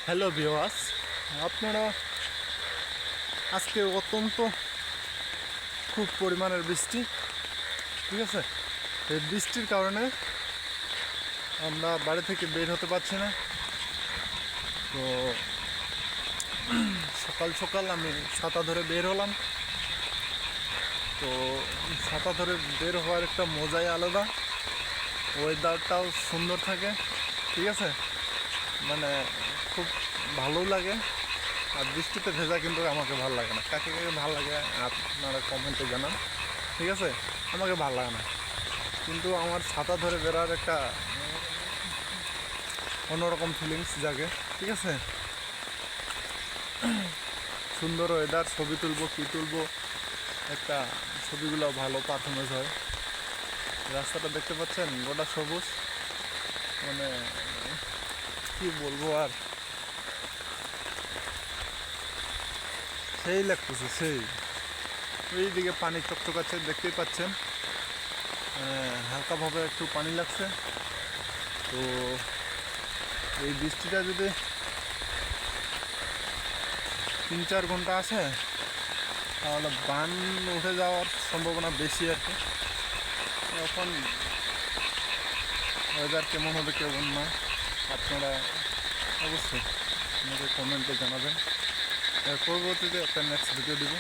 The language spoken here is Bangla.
হ্যালো ভিউয়ার্স, আপনারা আজকে অত্যন্ত খুব পরিমাণের বৃষ্টি, ঠিক আছে। এই বৃষ্টির কারণে আমরা বাড়ি থেকে বের হতে পারছি না। তো সকাল সকাল আমি ছাতা ধরে বের হলাম। তো ছাতা ধরে বের হওয়ার একটা মজাই আলাদা, ওয়েদারটাও সুন্দর থাকে, ঠিক আছে। মানে খুব ভালো লাগে। আর বৃষ্টিতে ভেজা কিন্তু আমাকে ভালো লাগে না। কাকে কাকে ভালো লাগে আপনারা কমেন্টে জানান, ঠিক আছে। আমাকে ভালো লাগে না, কিন্তু আমার ছাতা ধরে বেরোর একটা অন্যরকম ফিলিংস জাগে, ঠিক আছে। সুন্দর ওয়েদার, ছবি তুলবো কী তুলবো, একটা ছবিগুলো ভালো পারফরমেন্স হয়। রাস্তাটা দেখতে পাচ্ছেন, গোটা সবুজ, মানে কি বলবো আর, সেই লাগতেছে সেই। এইদিকে পানি চকচকাচ্ছে, দেখতেই পাচ্ছেন, হালকাভাবে একটু পানি লাগছে। তো এই বৃষ্টিটা যদি 3-4 ঘন্টা আসে তাহলে বান উঠে যাওয়ার সম্ভাবনা বেশি আর কি। এখন ওয়েদার কেমন হবে কেমন না আপনারা অবশ্যই আমাকে কমেন্টে জানাবেন। এর পরবর্তীতে একটা নেক্সট ভিডিও দিব।